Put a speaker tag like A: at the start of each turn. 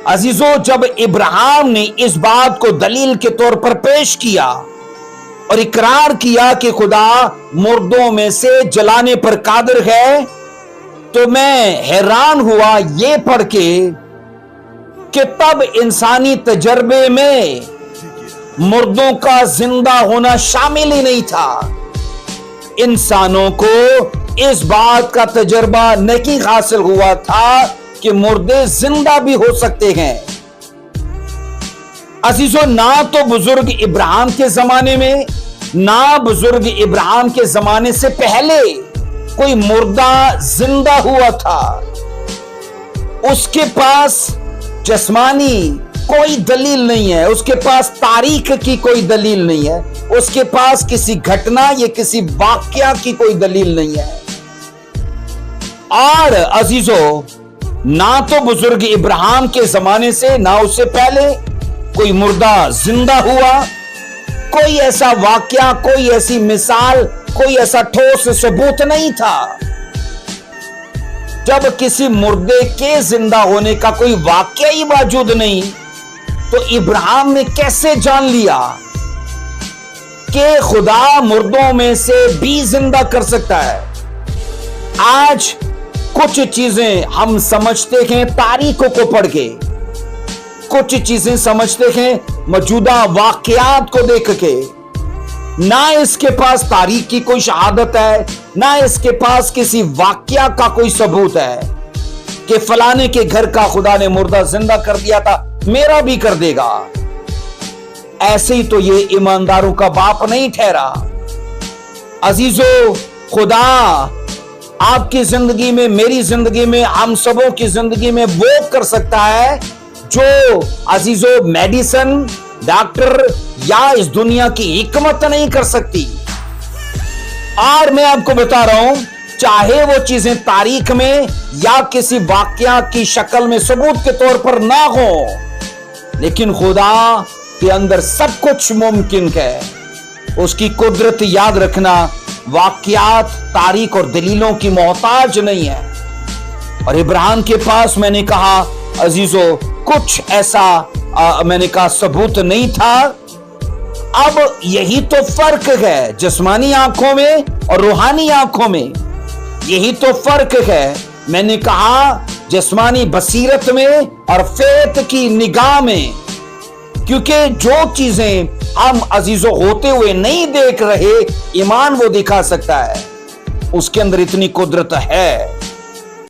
A: अजीजों, जब इब्राहिम ने इस बात को दलील के तौर पर पेश किया और इकरार किया कि खुदा मुर्दों में से जलाने पर कादिर है, तो मैं हैरान हुआ ये पढ़ के कि तब इंसानी तजर्बे में मुर्दों का जिंदा होना शामिल ही नहीं था। इंसानों को इस बात का तजर्बा नहीं हासिल हुआ था कि मुर्दे जिंदा भी हो सकते हैं। अजीजों, ना तो बुजुर्ग इब्राहिम के जमाने में, ना बुजुर्ग इब्राहिम के जमाने से पहले कोई मुर्दा जिंदा हुआ था। उसके पास जिस्मानी कोई दलील नहीं है, उसके पास तारीख की कोई दलील नहीं है, उसके पास किसी घटना या किसी वाकया की कोई दलील नहीं है। और अजीजों, ना तो बुजुर्ग इब्राहिम के जमाने से ना उससे पहले कोई मुर्दा जिंदा हुआ, कोई ऐसा वाकया, कोई ऐसी मिसाल, कोई ऐसा ठोस सबूत नहीं था। जब किसी मुर्दे के जिंदा होने का कोई वाकया ही मौजूद नहीं, तो इब्राहिम ने कैसे जान लिया कि खुदा मुर्दों में से भी जिंदा कर सकता है? आज कुछ चीजें हम समझते हैं तारीखों को पढ़ के, कुछ चीजें समझते हैं मौजूदा वाकयात को देख के। ना इसके पास तारीख की कोई शहादत है, ना इसके पास किसी वाकया का कोई सबूत है कि फलाने के घर का खुदा ने मुर्दा जिंदा कर दिया था, मेरा भी कर देगा। ऐसे ही तो ये ईमानदारों का बाप नहीं ठहरा। अजीजों, खुदा आपकी जिंदगी में, मेरी जिंदगी में, हम सबों की जिंदगी में वो कर सकता है जो अजीजों मेडिसिन, डॉक्टर या इस दुनिया की हिकमत नहीं कर सकती। और मैं आपको बता रहा हूं, चाहे वो चीजें तारीख में या किसी वाकया की शक्ल में सबूत के तौर पर ना हो, लेकिन खुदा के अंदर सब कुछ मुमकिन है। उसकी कुदरत याद रखना वाकयात, तारीख और दलीलों की मोहताज नहीं है। और इब्राहिम के पास, मैंने कहा अजीजों, कुछ ऐसा मैंने कहा सबूत नहीं था। अब यही तो फर्क है जिस्मानी आंखों में और रूहानी आंखों में, यही तो फर्क है। मैंने कहा जिस्मानी बसीरत में और फेथ की निगाह में, क्योंकि जो चीजें हम अजीजों होते हुए नहीं देख रहे, ईमान वो दिखा सकता है, उसके अंदर इतनी कुदरत है।